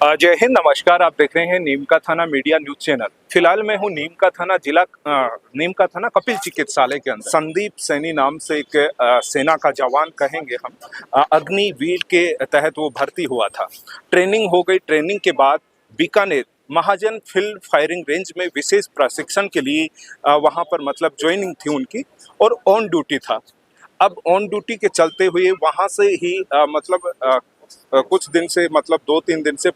जय हिंद, नमस्कार। आप देख रहे हैं नीम का थाना मीडिया न्यूज चैनल। फिलहाल मैं हूं नीम का थाना नीम का थाना कपिल चिकित्सालय के अंदर। संदीप सैनी नाम से एक सेना का जवान कहेंगे हम, अग्निवीर के तहत वो भर्ती हुआ था। ट्रेनिंग हो गई। ट्रेनिंग के बाद बीकानेर महाजन फील्ड फायरिंग रेंज में विशेष प्रशिक्षण के लिए वहां पर मतलब ज्वाइनिंग थी उनकी, और ऑन ड्यूटी था। अब ऑन ड्यूटी के चलते हुए वहां से ही कुछ दिन से मतलब 2-3 दिन से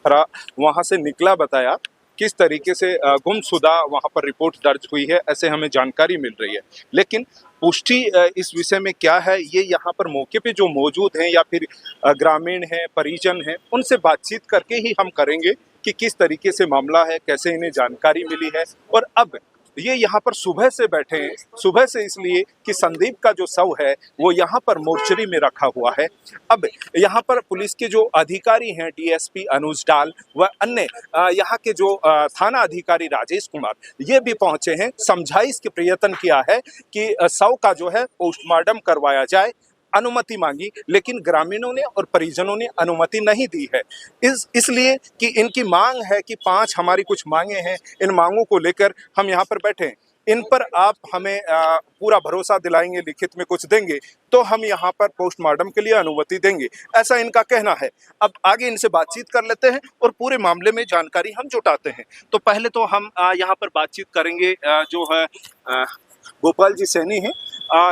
वहां से निकला। बताया किस तरीके से गुमशुदा वहां पर रिपोर्ट दर्ज हुई है, ऐसे हमें जानकारी मिल रही है। लेकिन पुष्टि इस विषय में क्या है, ये यहाँ पर मौके पे जो मौजूद हैं या फिर ग्रामीण हैं, परिजन हैं, उनसे बातचीत करके ही हम करेंगे कि किस तरीके से मामला है, कैसे इन्हें जानकारी मिली है। और अब ये यहाँ पर सुबह से बैठे हैं। सुबह से इसलिए कि संदीप का जो शव है वो यहाँ पर मोर्चरी में रखा हुआ है। अब यहाँ पर पुलिस के जो अधिकारी हैं, डीएसपी अनुज डाल व अन्य यहाँ के जो थाना अधिकारी राजेश कुमार, ये भी पहुंचे हैं। समझाइश के प्रयत्न किया है कि शव का जो है पोस्टमार्टम करवाया जाए। अनुमति मांगी, लेकिन ग्रामीणों ने और परिजनों ने अनुमति नहीं दी है। इसलिए कि इनकी मांग है कि 5 हमारी कुछ मांगे हैं। इन मांगों को लेकर हम यहाँ पर बैठे हैं। इन पर आप हमें पूरा भरोसा दिलाएंगे, लिखित में कुछ देंगे तो हम यहाँ पर पोस्टमार्टम के लिए अनुमति देंगे, ऐसा इनका कहना है। अब आगे इनसे बातचीत कर लेते हैं और पूरे मामले में जानकारी हम जुटाते हैं। तो पहले तो हम यहाँ पर बातचीत करेंगे जो है गोपाल जी सैनी हैं,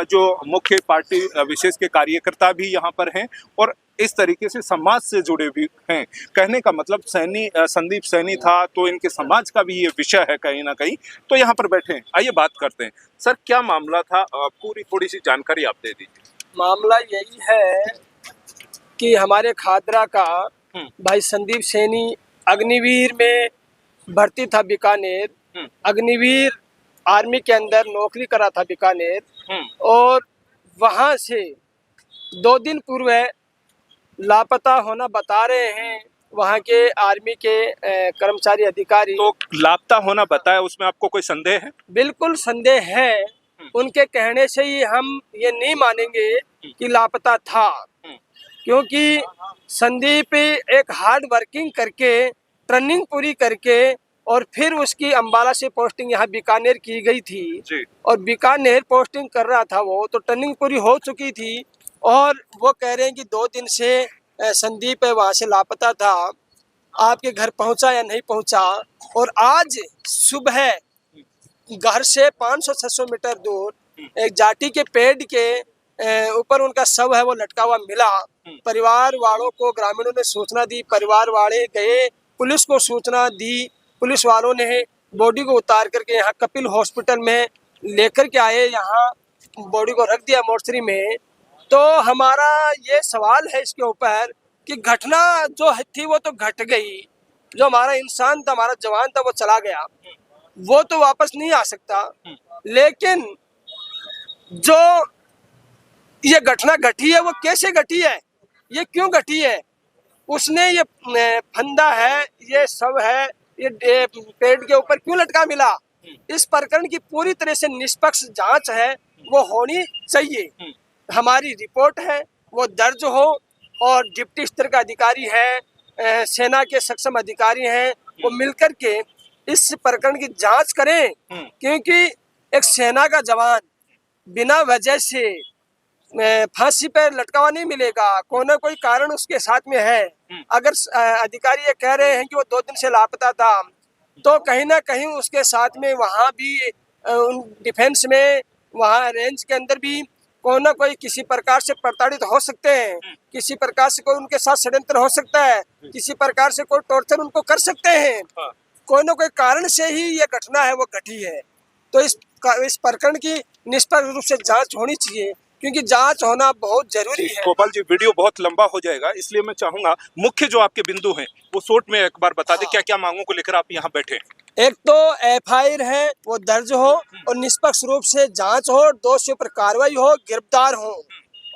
जो मुख्य पार्टी विशेष के कार्यकर्ता भी यहाँ पर हैं और इस तरीके से समाज से जुड़े भी हैं। कहने का मतलब संदीप सैनी था तो इनके समाज का भी ये विषय है कहीं ना कहीं। तो यहाँ पर बैठे हैं, आइए बात करते हैं। सर, क्या मामला था, पूरी थोड़ी सी जानकारी आप दे दीजिए। मामला यही है कि हमारे खादरा का भाई संदीप सैनी अग्निवीर में भर्ती था बीकानेर। अग्निवीर आर्मी के अंदर नौकरी करा था बीकानेर, और वहां से 2 दिन पूर्व लापता होना बता रहे हैं वहां के आर्मी के कर्मचारी अधिकारी। तो लापता होना बताया, उसमें आपको कोई संदेह है? बिल्कुल संदेह है। उनके कहने से ही हम ये नहीं मानेंगे कि लापता था, क्योंकि संदीप एक हार्ड वर्किंग करके ट्रेनिंग पूरी करके और फिर उसकी अंबाला से पोस्टिंग यहाँ बीकानेर की गई थी जी। और बीकानेर पोस्टिंग कर रहा था वो, तो ट्रेनिंग पूरी हो चुकी थी और वो कह रहे हैं कि 2 दिन से संदीप वहाँ से लापता था। आपके घर पहुँचा या नहीं पहुँचा। और आज सुबह घर से 500-600 मीटर दूर एक जाटी के पेड़ के ऊपर उनका शव है वो लटका हुआ मिला। परिवार वालों को ग्रामीणों ने सूचना दी, परिवार वाले गए, पुलिस को सूचना दी। पुलिस वालों ने बॉडी को उतार करके यहाँ कपिल हॉस्पिटल में लेकर के आए, यहाँ बॉडी को रख दिया मोर्चरी में। तो हमारा ये सवाल है इसके ऊपर कि घटना जो थी वो तो घट गई। जो हमारा इंसान था, हमारा जवान था, वो चला गया, वो तो वापस नहीं आ सकता। लेकिन जो ये घटना घटी है वो कैसे घटी है, ये क्यों घटी है, उसने ये फंदा है, ये शव है, ये पेड़ के ऊपर क्यों लटका मिला, इस प्रकरण की पूरी तरह से निष्पक्ष जांच है वो होनी चाहिए। हमारी रिपोर्ट है वो दर्ज हो और डिप्टी स्तर का अधिकारी है, सेना के सक्षम अधिकारी हैं, वो मिलकर के इस प्रकरण की जांच करें। क्योंकि एक सेना का जवान बिना वजह से फांसी पर लटका हुआ नहीं मिलेगा, कोई ना कोई कारण उसके साथ में है। अगर अधिकारी ये कह रहे हैं कि वो 2 दिन से लापता था, तो कहीं ना कहीं उसके साथ में वहाँ भी डिफेंस में, वहाँ रेंज के अंदर भी कोई ना कोई किसी प्रकार से प्रताड़ित हो सकते हैं, किसी प्रकार से कोई उनके साथ षड्यंत्र हो सकता है, किसी प्रकार से कोई टॉर्चर उनको कर सकते हैं। कोई ना कोई कारण से ही ये घटना है वो घटी है। तो इस प्रकरण की निष्पक्ष रूप से जांच होनी चाहिए, क्योंकि जांच होना बहुत जरूरी है। गोपाल जी, वीडियो बहुत लंबा हो जाएगा, इसलिए मैं चाहूंगा मुख्य जो आपके बिंदु हैं वो शॉर्ट में एक बार बता दें। क्या क्या मांगों को लेकर आप यहाँ बैठे हैं? एक तो एफआईआर है वो दर्ज हो और निष्पक्ष रूप से जांच हो, दोषियों पर कार्रवाई हो, गिरफ्तार हो।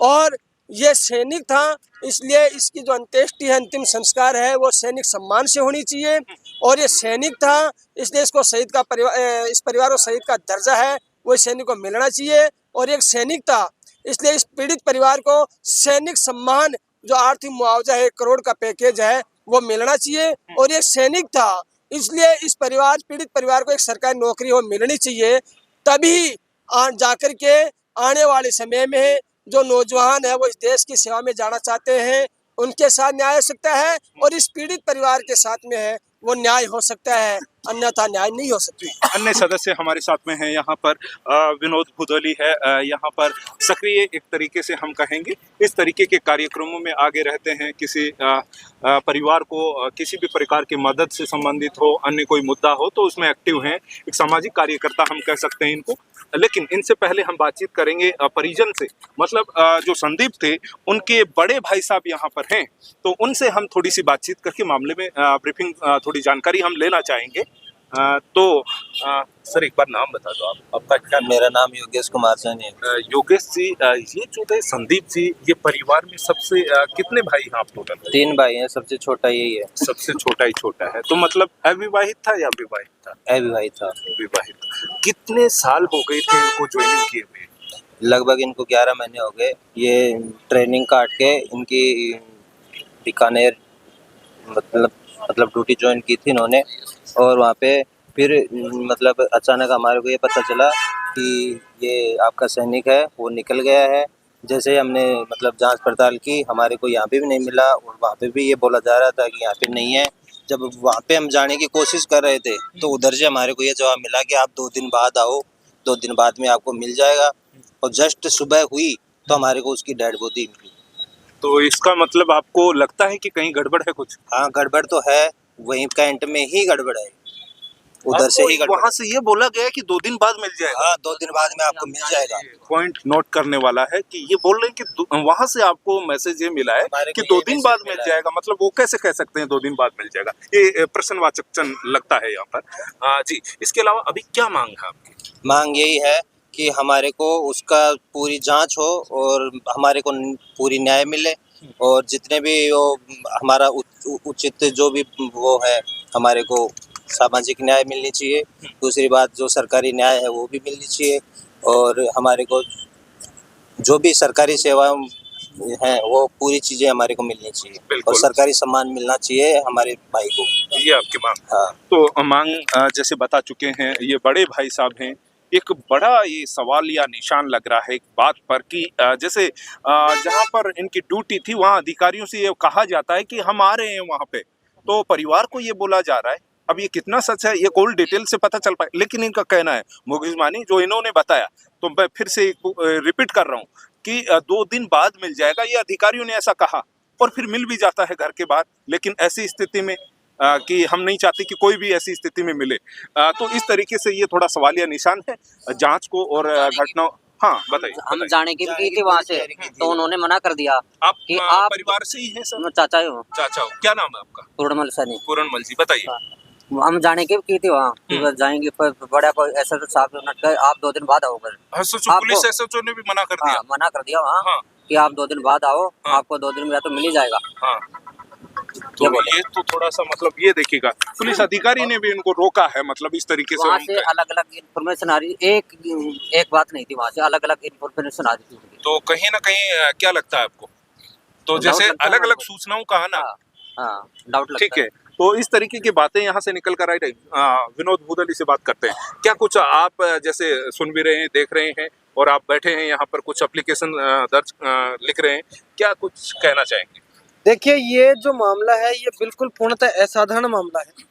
और ये सैनिक था, इसलिए इसकी जो अंत्येष्टि है, अंतिम संस्कार है, वो सैनिक सम्मान से होनी चाहिए। और ये सैनिक था, इसलिए इसको शहीद का परिवार, इस परिवार को शहीद का दर्जा है वो सैनिक को मिलना चाहिए। और एक सैनिक था, इसलिए इस पीड़ित परिवार को सैनिक सम्मान, जो आर्थिक मुआवजा है 1 करोड़ का पैकेज है, वो मिलना चाहिए। और ये सैनिक था, इसलिए इस परिवार, पीड़ित परिवार को एक सरकारी नौकरी वो मिलनी चाहिए। तभी जाकर के आने वाले समय में जो नौजवान है वो इस देश की सेवा में जाना चाहते हैं, उनके साथ न्याय हो सकता है, और इस पीड़ित परिवार के साथ में है वो न्याय हो सकता है, अन्यथा न्याय नहीं हो सकता। अन्य सदस्य हमारे साथ में हैं यहाँ पर। विनोद भुदोली है यहाँ पर सक्रिय, एक तरीके से हम कहेंगे इस तरीके के कार्यक्रमों में आगे रहते हैं। किसी परिवार को किसी भी प्रकार की मदद से संबंधित हो, अन्य कोई मुद्दा हो तो उसमें एक्टिव हैं, एक सामाजिक कार्यकर्ता हम कह सकते हैं इनको। लेकिन इनसे पहले हम बातचीत करेंगे परिजन से, मतलब जो संदीप थे उनके बड़े भाई साहब यहाँ पर हैं, तो उनसे हम थोड़ी सी बातचीत करके मामले में ब्रीफिंग, थोड़ी जानकारी हम लेना चाहेंगे। सर एक बार नाम बता दो आपका क्या? मेरा नाम योगेश कुमार सैनी है। योगेश जी, ये जो थे संदीप जी, ये परिवार में सबसे कितने भाई हैं आप टोटल? 3 भाई हैं, सबसे छोटा यही है। सबसे छोटा ही छोटा है, तो मतलब अविवाहित था या विवाहित था? अविवाहित था। विवाहित। कितने साल हो गए थे इनको ज्वाइनिंग किए हुए? लगभग इनको 11 महीने हो गए। ये ट्रेनिंग काट के इनकी बीकानेर मतलब ड्यूटी ज्वाइन की थी इन्होंने, और वहाँ पे फिर मतलब अचानक हमारे को ये पता चला कि ये आपका सैनिक है, वो निकल गया है। जैसे ही हमने मतलब जांच पड़ताल की, हमारे को यहाँ पे भी नहीं मिला, और वहाँ पे भी ये बोला जा रहा था कि यहाँ पे नहीं है। जब वहाँ पे हम जाने की कोशिश कर रहे थे तो उधर से हमारे को ये जवाब मिला कि आप 2 दिन बाद आओ, 2 दिन बाद में आपको मिल जाएगा। और जस्ट सुबह हुई तो हमारे को उसकी डेड बॉडी मिली। तो इसका मतलब आपको लगता है कि कहीं गड़बड़ है कुछ? हाँ, गड़बड़ तो है, वहीं कैंट में ही गड़बड़ है, उधर से ही गड़बड़। वहां से ये बोला गया कि 2 दिन बाद मिल जाएगा। हाँ, 2 दिन बाद में आपको मिल जाएगा। पॉइंट नोट करने वाला है कि ये बोल रहे हैं कि वहां से आपको मैसेज ये मिला है कि 2 दिन बाद मिल जाएगा। मतलब वो कैसे कह सकते हैं 2 दिन बाद मिल जाएगा? ये प्रश्नवाचक चिन्ह लगता है यहाँ पर। जी, इसके अलावा अभी क्या मांग है आपकी? मांग यही है कि हमारे को उसका पूरी जांच हो और हमारे को पूरी न्याय मिले, और जितने भी वो हमारा उचित जो भी वो है, हमारे को सामाजिक न्याय मिलनी चाहिए। दूसरी बात, जो सरकारी न्याय है वो भी मिलनी चाहिए, और हमारे को जो भी सरकारी सेवाएं हैं वो पूरी चीज़ें हमारे को मिलनी चाहिए, और सरकारी सम्मान मिलना चाहिए हमारे भाई को। ये आपकी मांग? हाँ। तो मांग जैसे बता चुके हैं, ये बड़े भाई साहब हैं। एक बड़ा ये सवाल या निशान लग रहा है एक बात पर कि जैसे जहाँ पर इनकी ड्यूटी थी वहाँ अधिकारियों से ये कहा जाता है कि हम आ रहे हैं वहाँ पे, तो परिवार को ये बोला जा रहा है। अब ये कितना सच है ये कोई डिटेल से पता चल पाए, लेकिन इनका कहना है, मुकेश मानी जो इन्होंने बताया, तो मैं फिर से रिपीट कर रहा हूँ कि 2 दिन बाद मिल जाएगा, ये अधिकारियों ने ऐसा कहा, और फिर मिल भी जाता है घर के बाहर। लेकिन ऐसी स्थिति में कि हम नहीं चाहते कि कोई भी ऐसी स्थिति में मिले, तो इस तरीके से ये थोड़ा सवालिया निशान है जांच को और घटनाओं। हाँ बताइए। हम जाने की भी थी वहाँ से, तो उन्होंने मना कर दिया आप कि आप परिवार से ही हैं सर? चाचा ही हो। चाचा हो, क्या नाम है आपका? पूर्णमल सैनी। पूरनमल जी, बताइए। हम जाने की की थी वहाँ कि बस जाएंगे, पर बड़ा कोई ऐसा तो साहब नट गए, आप 2 दिन बाद आओ कर। पुलिस एसएचओ ने भी मना कर दिया? हाँ, मना कर दिया वहाँ। हाँ। कि आप 2 दिन बाद आओ, हाँ। आपको 2 दिन में तो मिल ही जाएगा। हाँ। तो ये तो थोड़ा सा मतलब ये देखिएगा, पुलिस अधिकारी ने भी इनको रोका है, मतलब इस तरीके से वहाँ से अलग अलग इन्फॉर्मेशन आ रही, एक बात नहीं थी, वहाँ से अलग अलग इन्फॉर्मेशन आ रही थी। तो कहीं ना कहीं क्या लगता है आपको? तो जैसे अलग अलग सूचनाओं का है ना। हाँ, डाउट लगता ठीक है, तो इस तरीके की बातें यहाँ से निकल कर आई रही। विनोद भुदोली से बात करते हैं। क्या कुछ आप जैसे सुन भी रहे हैं, देख रहे हैं, और आप बैठे हैं यहाँ पर कुछ एप्लीकेशन दर्ज लिख रहे हैं, क्या कुछ कहना चाहेंगे? देखिए, ये जो मामला है ये बिल्कुल पूर्णतः असाधारण मामला है।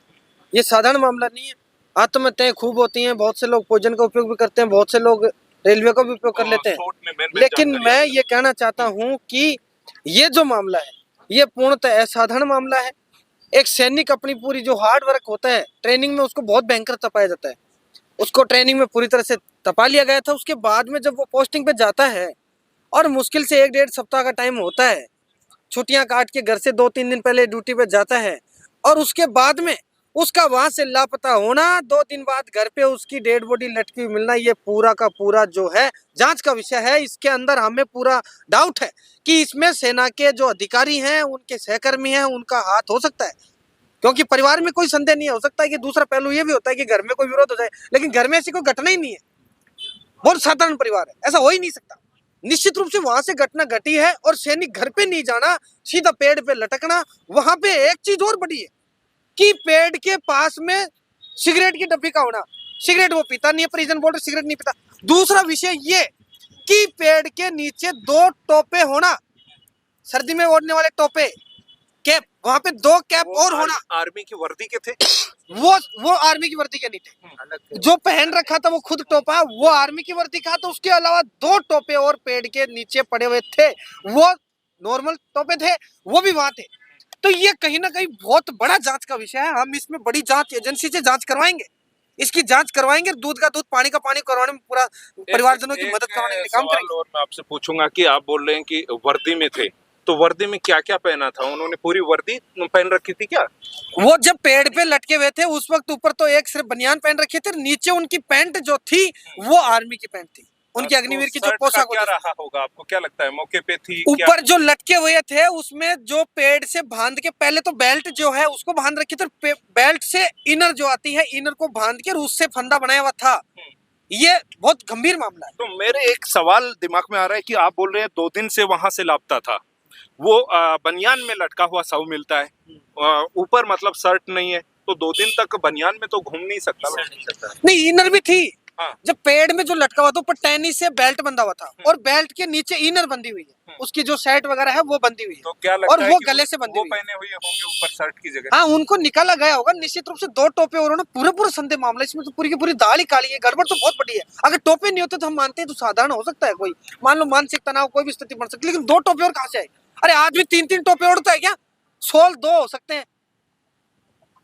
ये साधारण मामला नहीं है। आत्महत्याएं खूब होती हैं, बहुत से लोग भोजन का उपयोग भी करते हैं, बहुत से लोग रेलवे का भी उपयोग कर लेते हैं। लेकिन मैं ये कहना चाहता हूँ कि ये जो मामला है ये पूर्णतः असाधारण मामला है। एक सैनिक अपनी पूरी जो हार्ड वर्क होता है ट्रेनिंग में, उसको बहुत भयंकर तपाया जाता है। उसको ट्रेनिंग में पूरी तरह से तपा लिया गया था। उसके बाद में जब वो पोस्टिंग पे जाता है और मुश्किल से 1-1.5 सप्ताह का टाइम होता है, छुट्टियां काट के घर से 2-3 दिन पहले ड्यूटी पे जाता है, और उसके बाद में उसका वहां से लापता होना, 2 दिन बाद घर पे उसकी डेड बॉडी लटकी हुई मिलना, ये पूरा का पूरा जो है जांच का विषय है। इसके अंदर हमें पूरा डाउट है कि इसमें सेना के जो अधिकारी हैं, उनके सहकर्मी हैं, उनका हाथ हो सकता है। क्योंकि परिवार में कोई संदेह नहीं हो सकता है कि दूसरा पहलू ये भी होता है कि घर में कोई विरोध हो जाए, लेकिन घर में ऐसी कोई घटना ही नहीं है। बहुत साधारण परिवार है, ऐसा हो ही नहीं सकता। निश्चित रूप से वहां से घटना घटी है। और सैनिक घर पे नहीं जाना, सीधा पेड़ पे लटकना। वहां पे एक चीज और बड़ी है कि पेड़ के पास में सिगरेट की डब्बी का होना। सिगरेट वो पीता नहीं है, परिजन बोल रहे सिगरेट नहीं पीता। दूसरा विषय ये कि पेड़ के नीचे 2 टोपे होना, सर्दी में ओढ़ने वाले टोपे, कैप, वहां पे 2 कैप और होना। आर्मी की वर्दी के थे? वो आर्मी की वर्दी के नहीं थे। जो पहन रखा था वो खुद टोपा, वो आर्मी की वर्दी का। तो उसके अलावा 2 टोपे और पेड़ के नीचे पड़े हुए थे, वो नॉर्मल टोपे थे, वो भी वहां थे। तो ये कहीं ना कहीं बहुत बड़ा जांच का विषय है। हम इसमें बड़ी जांच एजेंसी से जांच करवाएंगे, इसकी जांच करवाएंगे। दूध का दूध, पानी का पानी करवाने में पूरा परिवारजनों की मदद करवाने के काम करेंगे। और मैं आपसे पूछूंगा कि आप बोल रहे हैं कि वर्दी में थे, तो वर्दी में क्या क्या पहना था? उन्होंने पूरी वर्दी पहन रखी थी क्या? वो जब पेड़ पे लटके हुए थे उस वक्त ऊपर तो एक सिर्फ बनियान पहन रखे थे, नीचे उनकी पैंट जो थी वो आर्मी की पैंट थी, उनकी अग्निवीर की जो शर्ट का पोशाक क्या होती थी। रहा होगा, आपको क्या लगता है? मौके पे थी ऊपर जो लटके हुए थे उसमें जो पेड़ से बांध के, पहले तो बेल्ट जो है उसको बांध रखी थी, बेल्ट से इनर जो आती है, इनर को बांध के उससे फंदा बनाया हुआ था। ये बहुत गंभीर मामला है। तो मेरे एक सवाल दिमाग में आ रहा है कि आप बोल रहे हैं 2 दिन से वहां से लापता था, वो बनियान में लटका हुआ शव मिलता है, ऊपर मतलब शर्ट नहीं है, तो 2 दिन तक बनियान में तो घूम नहीं सकता। नहीं, इनर भी थी। हाँ। जब पेड़ में जो लटका हुआ था ऊपर टहनी से बेल्ट बंधा हुआ था और बेल्ट के नीचे इनर बंधी हुई है, उसकी जो शर्ट वगैरह है वो बंधी हुई है। तो क्या लगता और है वो कि गले से बंधी वो हुई है। पहने हुए होंगे ऊपर शर्ट की जगह? हाँ, उनको निकाला गया होगा निश्चित रूप से। 2 टोपे और उन्होंने पूरे संदेह मामला, इसमें तो पूरी की पूरी दाल ही काली है। गड़बड़ तो बहुत बड़ी है। अगर टोपे नहीं होते तो हम मानते हैं तो साधारण हो सकता है, कोई मान लो मानसिक तनाव, कोई भी स्थिति बन सकती है, लेकिन 2 टोपे और कहाँ से आए? अरे आदमी 3-3 टोपे ओढ़ता है क्या? शॉल 2 हो सकते हैं,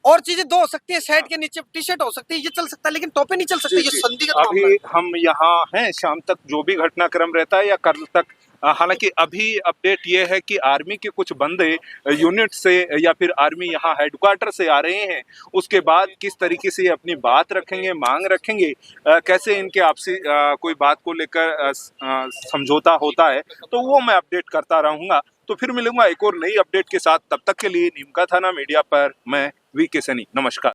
और चीजें 2 हो सकती है, शर्ट के नीचे टी शर्ट हो सकती है, ये चल सकता है, लेकिन टोपे नहीं चल सकते। ये संदिग्ध मामला है। अभी हम यहाँ हैं, शाम तक जो भी घटनाक्रम रहता है या कल तक, हालांकि अभी अपडेट ये है कि आर्मी के कुछ बंदे यूनिट से या फिर आर्मी यहाँ हेडक्वार्टर से आ रहे हैं। उसके बाद किस तरीके से अपनी बात रखेंगे, मांग रखेंगे, कैसे इनके आपसी कोई बात को लेकर समझौता होता है, तो वो मैं अपडेट करता रहूंगा। तो फिर मिलूंगा एक और नई अपडेट के साथ। तब तक के लिए नीमका थाना मीडिया पर मैं वी के सैनी, नमस्कार।